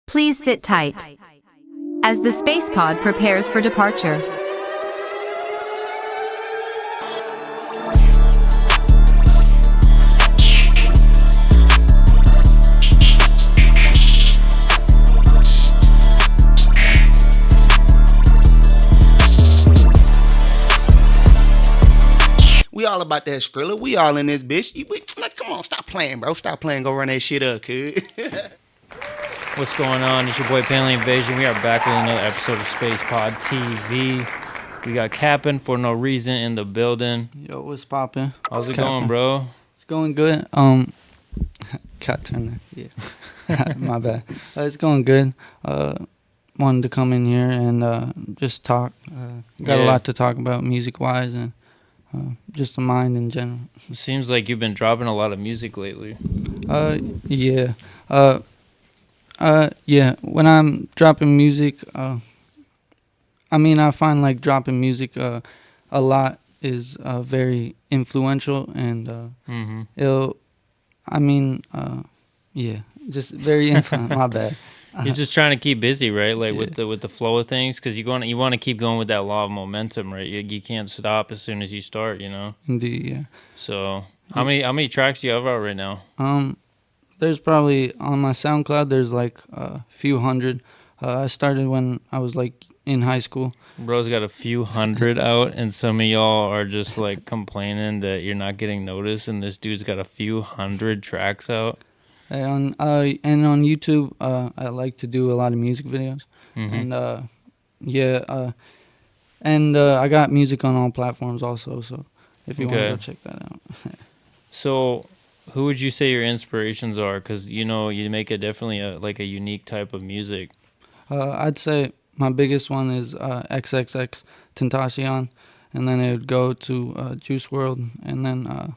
Please sit tight as the SpacePod prepares for departure. We all about that Skrilla. We all in this bitch. Come on, stop playing, bro. Stop playing. Go run that shit up, kid. What's going on? It's your boy Palien Vasion. We are back with another episode of SpacePod TV. We got Cappin4noreason in the building. Yo, what's poppin'? How's it going, bro? It's going good. Got turned. Yeah, my bad. It's going good. Wanted to come in here and just talk. Got a lot to talk about music-wise and just the mind in general. It seems like you've been dropping a lot of music lately. Yeah. Yeah. When I'm dropping music, I find like dropping music a lot is very influential and yeah, just very influential. My bad. You're just trying to keep busy, right? Like with the flow of things, because you want to keep going with that law of momentum, right? You can't stop as soon as you start, you know. Indeed, yeah. So how many tracks do you have out right now? There's probably on my SoundCloud. There's like a few hundred. I started when I was like in high school. Bro's got a few hundred out, and some of y'all are just like complaining that you're not getting noticed, and this dude's got a few hundred tracks out. And on YouTube, I like to do a lot of music videos, and I got music on all platforms also. So if you want to go check that out. So, who would you say your inspirations are? Because you make definitely a unique type of music. I'd say my biggest one is xxxtentacian, and then it would go to Juice WRLD, and then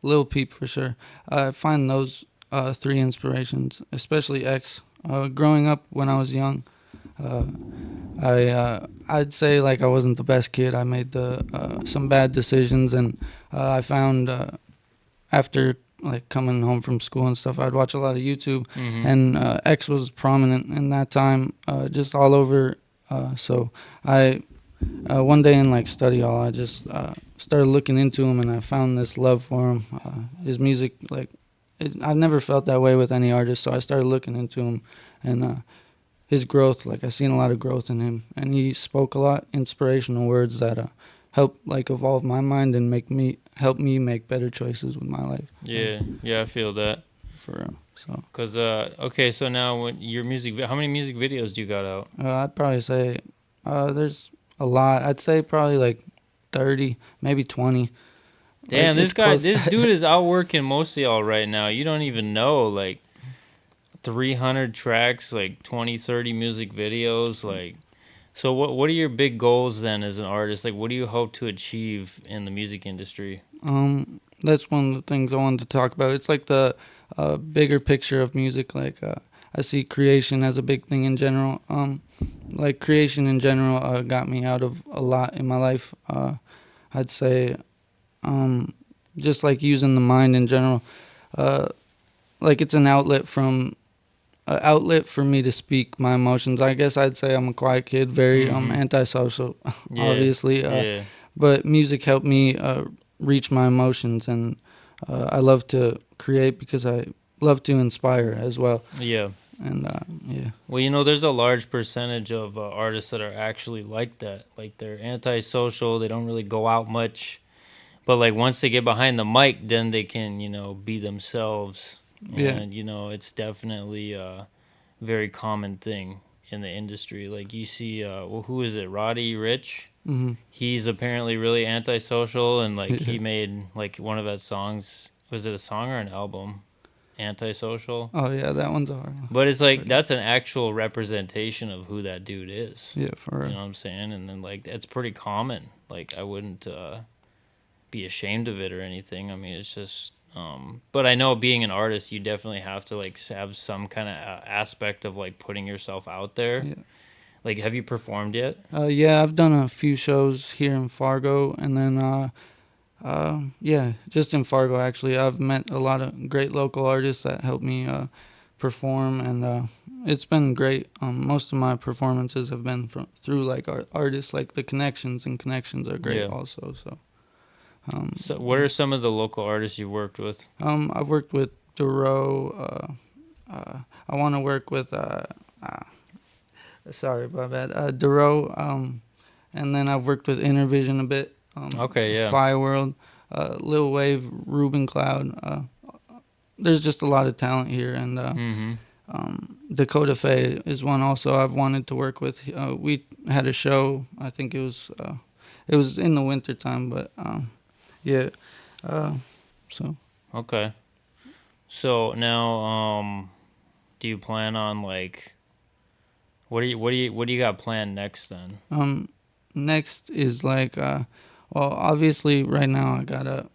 Lil Peep for sure. I find those three inspirations, especially X. Growing up when I was young, I'd say like I wasn't the best kid. I made some bad decisions, and I found after like coming home from school and stuff, I'd watch a lot of YouTube, and X was prominent in that time, just all over. So I one day in like study hall, I just started looking into him, and I found this love for him. His music, like. I've never felt that way with any artist, so I started looking into him and his growth. Like I seen a lot of growth in him, and he spoke a lot inspirational words that helped like evolve my mind and help me make better choices with my life. Yeah, I feel that for real. So, cause so now when your music, how many music videos do you got out? I'd probably say there's a lot. I'd say probably like 30, maybe 20. Damn, this dude is outworking most of y'all right now. You don't even know, like 300 tracks, like 20, 30 music videos. Like, so what are your big goals then as an artist? Like, what do you hope to achieve in the music industry? That's one of the things I wanted to talk about. It's like the bigger picture of music. Like, I see creation as a big thing in general. Like creation in general got me out of a lot in my life. I'd say. Just like using the mind in general, like it's an outlet for me to speak my emotions. I guess I'd say I'm a quiet kid, very antisocial, obviously. But music helped me reach my emotions, and I love to create because I love to inspire as well. Yeah. And Well, there's a large percentage of artists that are actually like that. Like they're antisocial. They don't really go out much. But like once they get behind the mic, then they can, be themselves. And, it's definitely a very common thing in the industry. Like you see, who is it? Roddy Ricch? Mm-hmm. He's apparently really antisocial, and like he made like one of that songs. Was it a song or an album? Antisocial. Oh yeah, that one's hard. But it's like that's an actual representation of who that dude is. Yeah, for real. You know what I'm saying? And then like it's pretty common. Like I wouldn't be ashamed of it or anything. I mean, it's just but I know being an artist, you definitely have to like have some kind of aspect of like putting yourself out there. Like, have you performed yet? Yeah, I've done a few shows here in Fargo, and then just in Fargo actually. I've met a lot of great local artists that helped me perform, and it's been great. Most of my performances have been through like artists, like the connections are great also. So. So what are some of the local artists you've worked with? I've worked with Duro. I want to work with. Sorry about that. Duro. And then I've worked with Intervision a bit. Okay, yeah. Fireworld, Lil Wave, Ruben Cloud. There's just a lot of talent here, and Dakota Faye is one also I've wanted to work with. We had a show. I think it was in the winter time, but yeah. So. Okay. So now, do you plan on like, what do you got planned next then? Next is like, well, obviously right now I got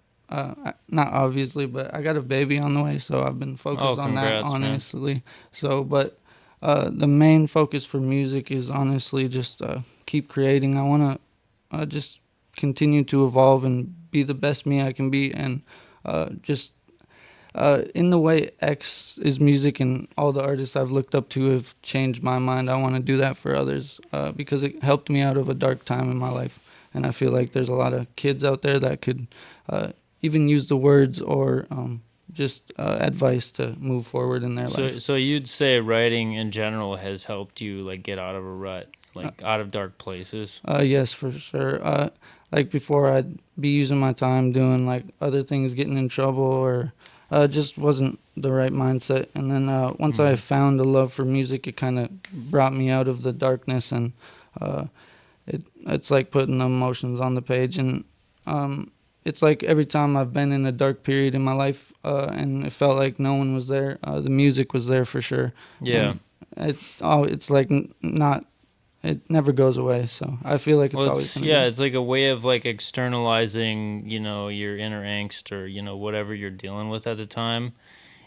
not obviously, but I got a baby on the way, so I've been focused on that, honestly. Man. So, but the main focus for music is honestly just keep creating. I want to just continue to evolve and be the best me I can be, and just in the way X is music and all the artists I've looked up to have changed my mind. I want to do that for others because it helped me out of a dark time in my life. And I feel like there's a lot of kids out there that could even use the words or just advice to move forward in their life. So you'd say writing in general has helped you like get out of a rut, like out of dark places? Yes, for sure. Like before, I'd be using my time doing like other things, getting in trouble, or just wasn't the right mindset. And then once I found a love for music, it kind of brought me out of the darkness, and it's like putting the emotions on the page. And it's like every time I've been in a dark period in my life and it felt like no one was there, the music was there for sure. Yeah. And it's like not... It never goes away, so I feel like it's always gonna be. It's like a way of like externalizing, your inner angst or whatever you're dealing with at the time.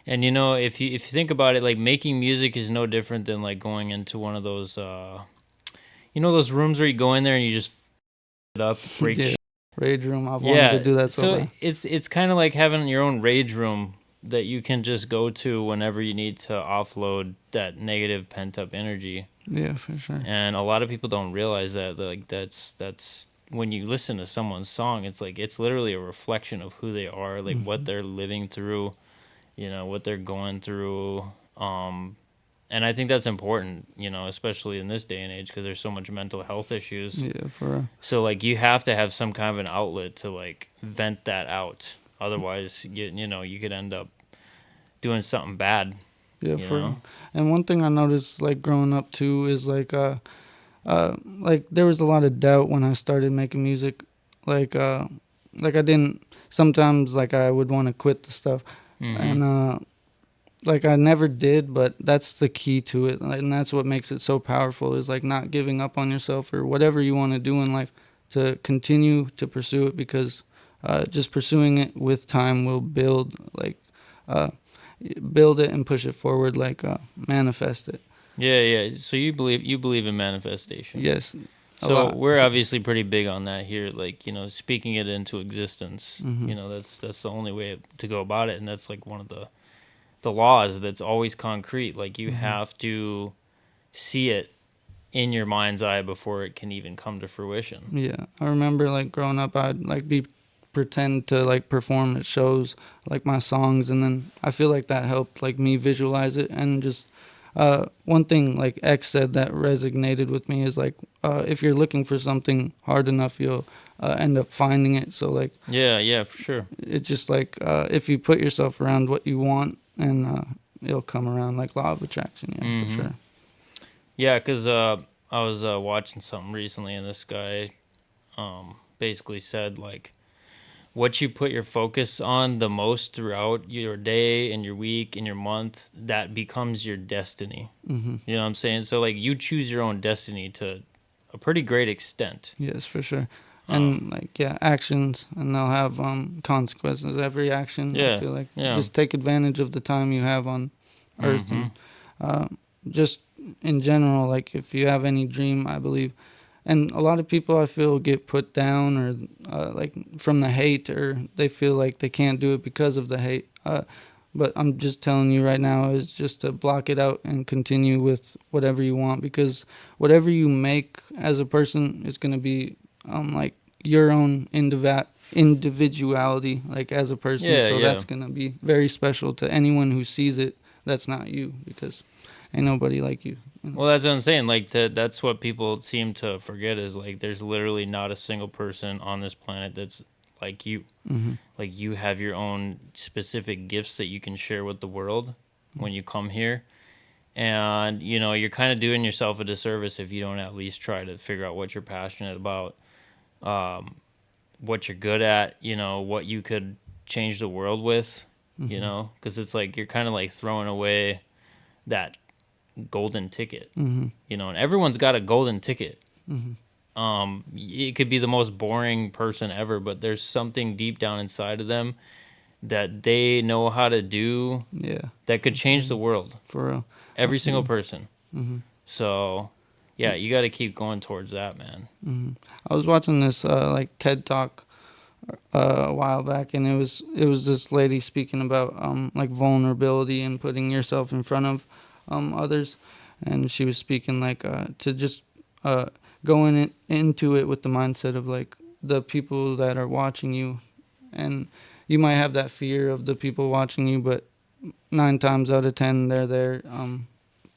And if you think about it, like making music is no different than like going into one of those, those rooms where you go in there and you just it up, break shit. Rage room. I've wanted to do that so bad. It's kind of like having your own rage room that you can just go to whenever you need to offload that negative pent up energy. Yeah, for sure. And a lot of people don't realize that, like that's when you listen to someone's song, it's like it's literally a reflection of who they are, like what they're living through, what they're going through. And I think that's important, especially in this day and age because there's so much mental health issues. Yeah, for real. So like you have to have some kind of an outlet to like vent that out. Otherwise, you could end up doing something bad. Yeah, and one thing I noticed, like growing up too, is like there was a lot of doubt when I started making music. Like I didn't sometimes like I would want to quit the stuff, and like I never did. But that's the key to it, and that's what makes it so powerful. Is like not giving up on yourself or whatever you want to do in life, to continue to pursue it because just pursuing it with time will build it and push it forward, like manifest it. Yeah. So you believe in manifestation? Yes. So we're obviously pretty big on that here, like speaking it into existence. That's the only way to go about it, and that's like one of the laws that's always concrete. Like you have to see it in your mind's eye before it can even come to fruition. Yeah, I remember like growing up, I'd like pretend to like perform at shows like my songs, and then I feel like that helped like me visualize it. And just one thing like X said that resonated with me is like if you're looking for something hard enough, you'll end up finding it. So like yeah, for sure, it's just like if you put yourself around what you want, and it'll come around, like law of attraction. Yeah, for sure. Yeah, because I was watching something recently, and this guy basically said like, what you put your focus on the most throughout your day and your week and your month, that becomes your destiny. You know what I'm saying? So like you choose your own destiny to a pretty great extent. Yes, for sure. And actions, and they'll have consequences. Every action, I feel like. Just take advantage of the time you have on Earth, and just in general, like if you have any dream, I believe. And a lot of people, I feel, get put down or like from the hate, or they feel like they can't do it because of the hate. But I'm just telling you right now is just to block it out and continue with whatever you want, because whatever you make as a person is going to be like your own individuality, like as a person. Yeah, So yeah. that's going to be very special to anyone who sees it. That's not you, because ain't nobody like you. Well, that's what I'm saying. Like that's what people seem to forget is like there's literally not a single person on this planet that's like you. Mm-hmm. Like you have your own specific gifts that you can share with the world when you come here. And, you know, you're kind of doing yourself a disservice if you don't at least try to figure out what you're passionate about, what you're good at, you know, what you could change the world with, Mm-hmm. you know, because it's like you're kind of like throwing away that golden ticket, Mm-hmm. you know, and everyone's got a golden ticket. Mm-hmm. It could be the most boring person ever, but there's something deep down inside of them that they know how to do Yeah, that could change the world. for real. Every single person. Mm-hmm. So, yeah, you got to keep going towards that, man. Mm-hmm. I was watching this like TED Talk a while back, and it was this lady speaking about like vulnerability and putting yourself in front of others, and she was speaking like to just going into it with the mindset of like the people that are watching you, and you might have that fear of the people watching you, but 9 times out of 10 they're there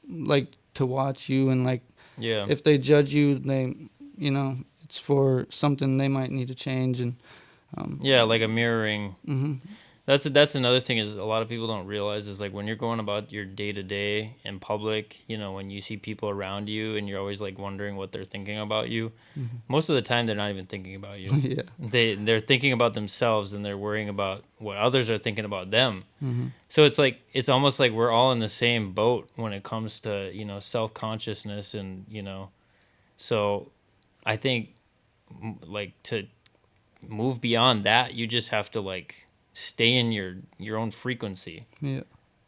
like to watch you, and like Yeah. if they judge you, they, you know, it's for something they might need to change. And Yeah, like a mirroring. hmm That's another thing is a lot of people don't realize is like when you're going about your day to day in public, you know, when you see people around you and you're always like wondering what they're thinking about you, most of the time they're not even thinking about you. yeah. They're thinking about themselves and they're worrying about what others are thinking about them. hmm So it's like it's almost like we're all in the same boat when it comes to, you know, self-consciousness and, you know. So I think like to move beyond that, you just have to like stay in your own frequency Yeah.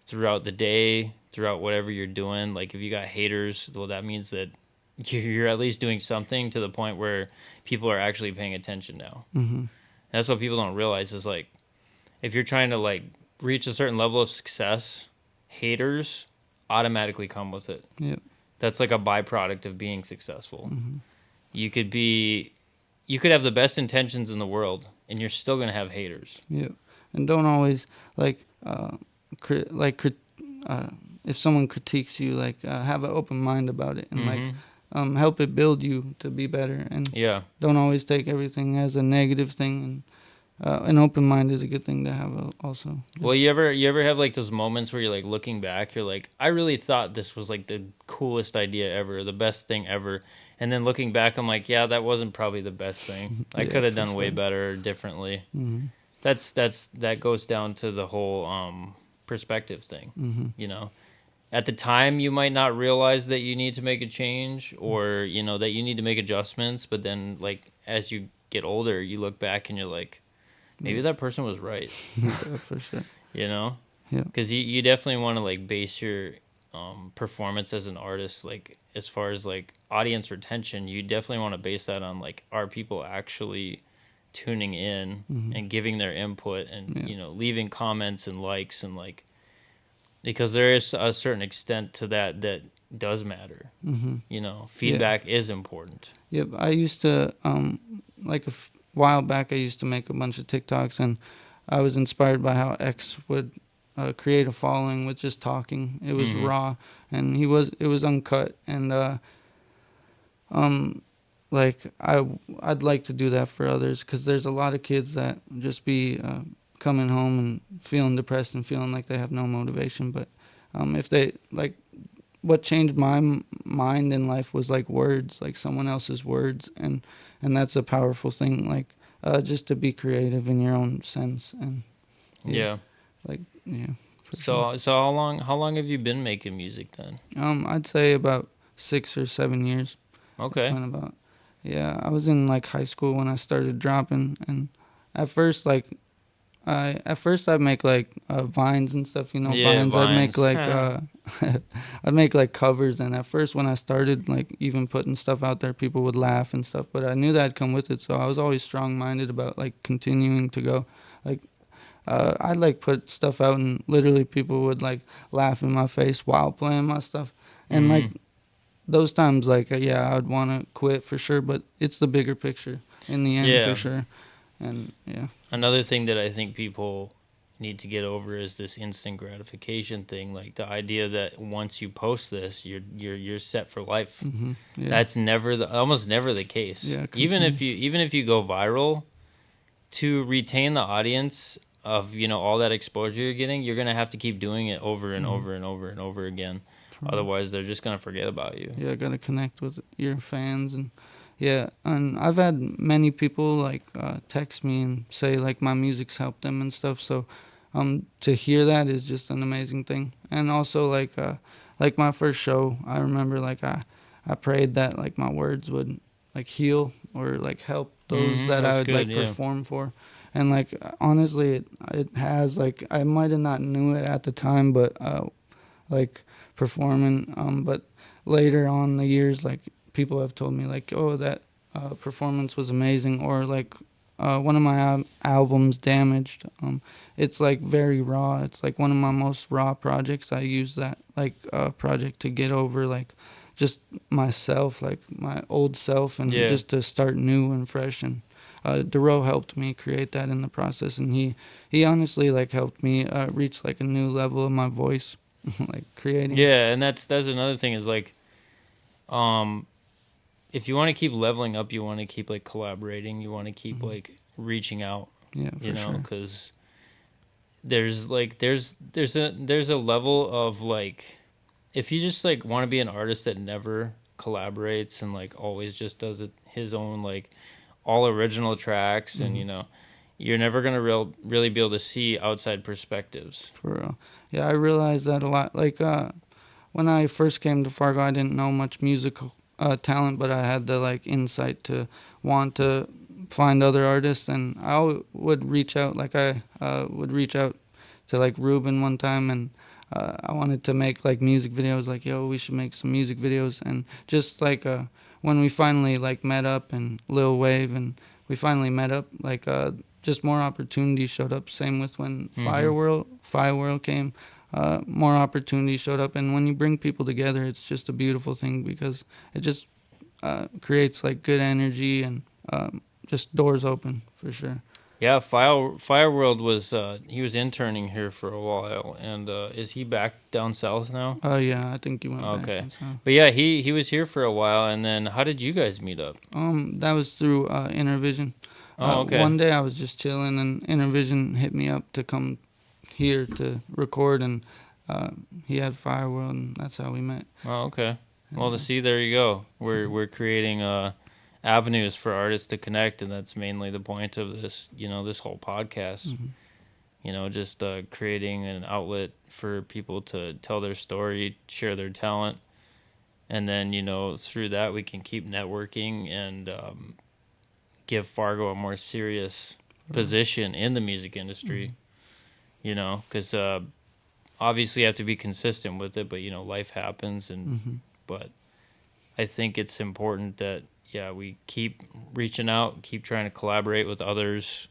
throughout the day, throughout whatever you're doing. Like if you got haters, well, that means that you're at least doing something to the point where people are actually paying attention now. hmm That's what people don't realize is like if you're trying to like reach a certain level of success, haters automatically come with it. Yeah. That's like a byproduct of being successful. hmm You could have the best intentions in the world and you're still going to have haters. Yeah. And don't always like if someone critiques you, like have an open mind about it, and like help it build you to be better, and Yeah. don't always take everything as a negative thing. And an open mind is a good thing to have also. Well, you ever have like those moments where you're like looking back, you're like, I really thought this was like the coolest idea ever, the best thing ever. And then looking back, I'm like, yeah, that wasn't probably the best thing. I Yeah, could have for done way sure. better or differently. hmm That goes down to the whole perspective thing. hmm You know, at the time you might not realize that you need to make a change or you know that you need to make adjustments, but then like as you get older, you look back and you're like, maybe that person was right. Yeah, for sure. You know, Yeah. because you definitely want to like base your performance as an artist, like as far as like audience retention, you definitely want to base that on like are people actually tuning in and giving their input and Yeah. you know leaving comments and likes and like because there is a certain extent to that does matter. hmm You know, feedback is important. Yep. I used to like while back, I used to make a bunch of TikToks, and I was inspired by how X would create a following with just talking. It was raw, and it was uncut, and like I'd like to do that for others, because there's a lot of kids that just be coming home and feeling depressed and feeling like they have no motivation. But if they like, what changed my mind in life was like words, like someone else's words, and that's a powerful thing. Like just to be creative in your own sense, and Yeah. like yeah. For sure. So how long have you been making music then? I'd say about 6 or 7 years. Okay. It's been about, yeah. I was in like high school when I started dropping, and at first I'd make like vines and stuff, you know, Yeah, vines. I'd make vines. like I'd make like covers, and at first when I started like even putting stuff out there, people would laugh and stuff, but I knew that'd come with it, so I was always strong-minded about like continuing to go. Like I'd like put stuff out and literally people would like laugh in my face while playing my stuff. And like those times, like, yeah, I would want to quit for sure, but it's the bigger picture in the end for sure. And yeah. Another thing that I think people need to get over is this instant gratification thing. Like the idea that once you post this, you're set for life. Yeah. That's almost never the case. Yeah, even if you go viral, to retain the audience of all that exposure you're getting, you're gonna have to keep doing it over and over and over and over again. Otherwise, they're just gonna forget about you. Yeah, gotta connect with your fans. And yeah, and I've had many people like text me and say like my music's helped them and stuff. So to hear that is just an amazing thing. And also like my first show, I remember like I prayed that like my words would like heal or like help those that I would like perform for. And like honestly, it has. Like I might have not knew it at the time, but like performing, but later on in the years, like people have told me like, oh, that performance was amazing, or like one of my albums, Damaged, it's like very raw. It's like one of my most raw projects. I use that like project to get over like just myself, like my old self, and just to start new and fresh. And Dero helped me create that in the process, and he honestly like helped me reach like a new level of my voice, like creating. Yeah, and that's another thing is like, if you want to keep leveling up, you want to keep like collaborating, you want to keep like reaching out. Yeah, for sure. Because there's a level of like, if you just like want to be an artist that never collaborates and like always just does it his own like all original tracks, and you're never gonna really be able to see outside perspectives. For real. Yeah, I realized that a lot. Like when I first came to Fargo, I didn't know much musical talent, but I had the like insight to want to find other artists, and I would reach out. Like I would reach out to like Ruben one time, and I wanted to make like music videos. Like, yo, we should make some music videos. And just like when we finally like met up, and Lil Wave, and we finally met up, like just more opportunities showed up. Same with when Fireworld came. More opportunities showed up, and when you bring people together, it's just a beautiful thing, because it just creates like good energy, and just doors open for sure. Yeah, Fireworld was he was interning here for a while, and is he back down south now? Oh yeah, I think he went back. Okay, but yeah, he was here for a while, and then how did you guys meet up? That was through Intervision. Oh, okay. One day I was just chilling, and Intervision hit me up to come here to record, and he had Fireworld, and that's how we met. Oh, okay. Well, to see, there you go. We're creating avenues for artists to connect, and that's mainly the point of this, this whole podcast. Just creating an outlet for people to tell their story, share their talent, and then through that we can keep networking and give Fargo a more serious position in the music industry. Because obviously you have to be consistent with it, but life happens, and but I think it's important that we keep reaching out, keep trying to collaborate with others,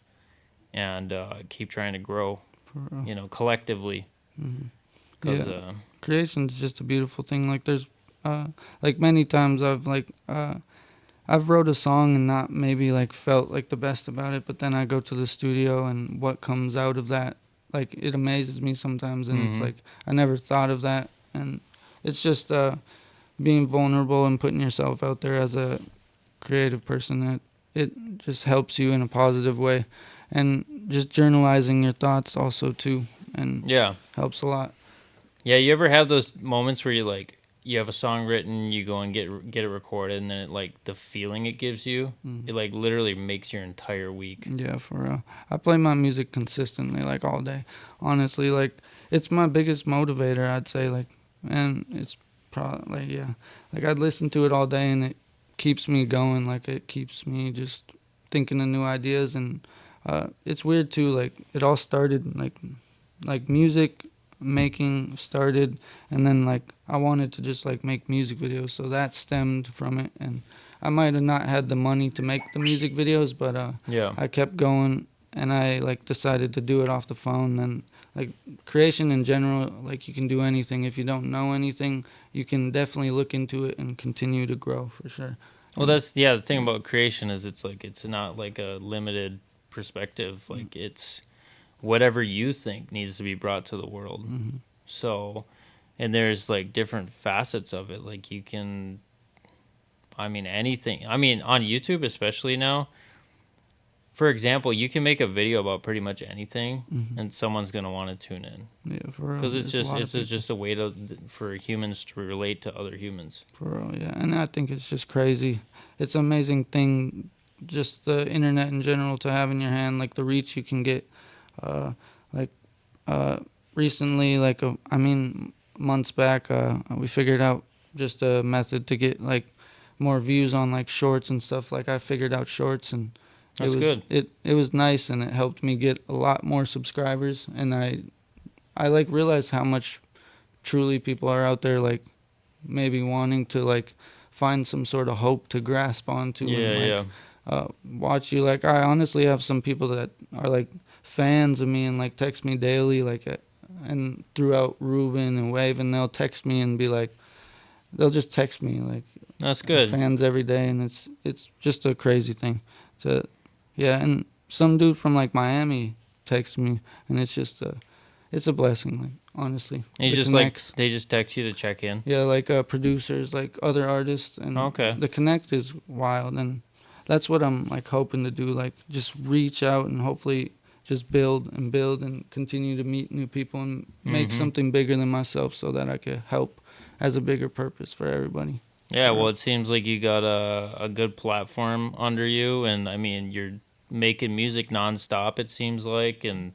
and keep trying to grow, collectively. Creation is just a beautiful thing. Like there's like many times I've wrote a song and not maybe like felt like the best about it, but then I go to the studio, and what comes out of that, like it amazes me sometimes, and it's like I never thought of that. And it's just being vulnerable and putting yourself out there as a creative person, that it just helps you in a positive way. And just journalizing your thoughts also too, and helps a lot. Yeah, you ever have those moments where you have a song written, you go and get it recorded, and then it, like the feeling it gives you, it like literally makes your entire week. Yeah, for real. I play my music consistently, like all day. Honestly, like it's my biggest motivator, I'd say. Like, and it's probably like I'd listen to it all day, and it keeps me going. Like it keeps me just thinking of new ideas. And it's weird too. Like it all started like music making started, and then like I wanted to just like make music videos, so that stemmed from it. And I might have not had the money to make the music videos, but I kept going, and I like decided to do it off the phone. And like creation in general, like you can do anything. If you don't know anything, you can definitely look into it and continue to grow for sure. Well, that's the thing about creation is it's like it's not like a limited perspective. Like it's whatever you think needs to be brought to the world. So, and there's like different facets of it. Like you can, I mean, anything. I mean, on YouTube especially now, for example, you can make a video about pretty much anything, and someone's gonna want to tune in. Yeah, for real. Because it's There's just a way for humans to relate to other humans. For real, yeah. And I think it's just crazy. It's an amazing thing, just the internet in general, to have in your hand, like the reach you can get. Recently, months back, we figured out just a method to get like more views on like shorts and stuff. Like I figured out shorts, and That's good. It was nice, and it helped me get a lot more subscribers. And I like realized how much truly people are out there, like maybe wanting to like find some sort of hope to grasp onto. Watch you. Like I honestly have some people that are like fans of me and like text me daily, and throughout Ruben and Wave, and they'll text me and be like, they'll just text me like. That's good. Fans every day, and it's just a crazy thing. And some dude from like Miami texts me, and it's a blessing, like honestly. He's just like they just text you to check in. Yeah, like producers, like other artists, and the connect is wild, and that's what I'm like hoping to do, like just reach out and hopefully just build and continue to meet new people and make something bigger than myself, so that I could help as a bigger purpose for everybody. Yeah, well, it seems like you got a good platform under you, and I mean, you're making music nonstop, it seems like, and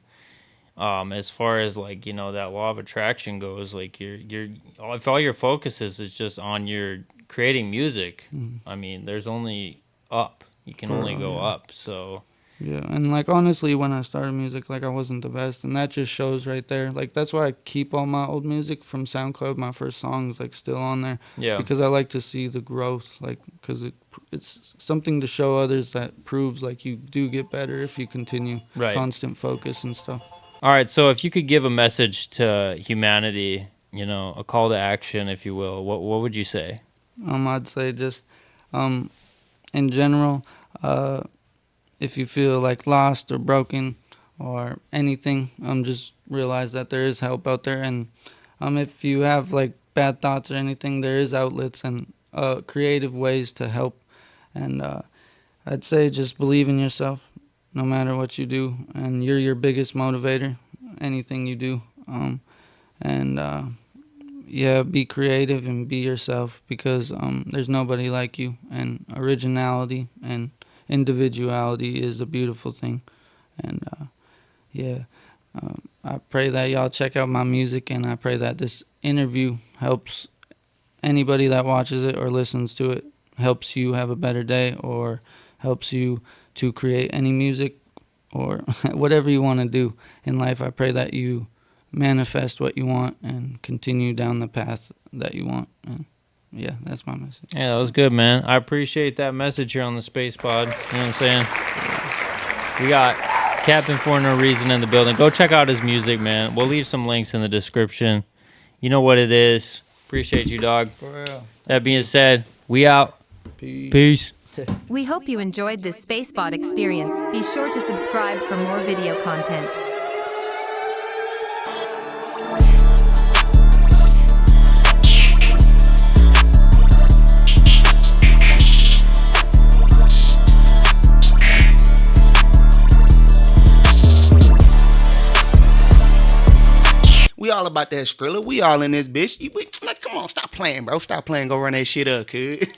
as far as like, you know, that law of attraction goes, like you're if all your focus is just on your creating music, I mean, there's only up. You can only go up, so... Yeah, and like honestly, when I started music, like I wasn't the best, and that just shows right there. Like that's why I keep all my old music from SoundCloud, my first songs, like still on there. Yeah. Because I like to see the growth, like because it's something to show others that proves like you do get better if you continue constant focus and stuff. All right, so if you could give a message to humanity, you know, a call to action, if you will, what would you say? I'd say just in general. If you feel like lost or broken or anything, just realize that there is help out there. And if you have like bad thoughts or anything, there is outlets and creative ways to help. And I'd say just believe in yourself no matter what you do. And you're your biggest motivator, anything you do. Be creative and be yourself, because there's nobody like you. And originality and individuality is a beautiful thing. And I pray that y'all check out my music, and I pray that this interview helps anybody that watches it or listens to it, helps you have a better day, or helps you to create any music or whatever you want to do in life. I pray that you manifest what you want and continue down the path that you want. And yeah, that's my message. Yeah, that was good, man. I appreciate that message here on the Space Pod. You know what I'm saying? We got Cappin4noreason in the building. Go check out his music, man. We'll leave some links in the description. You know what it is. Appreciate you, dog. For real. That being said, we out. Peace. We hope you enjoyed this SpacePod experience. Be sure to subscribe for more video content. We all about that Skrilla. We all in this bitch. Like, come on, stop playing, bro. Stop playing. Go run that shit up, kid.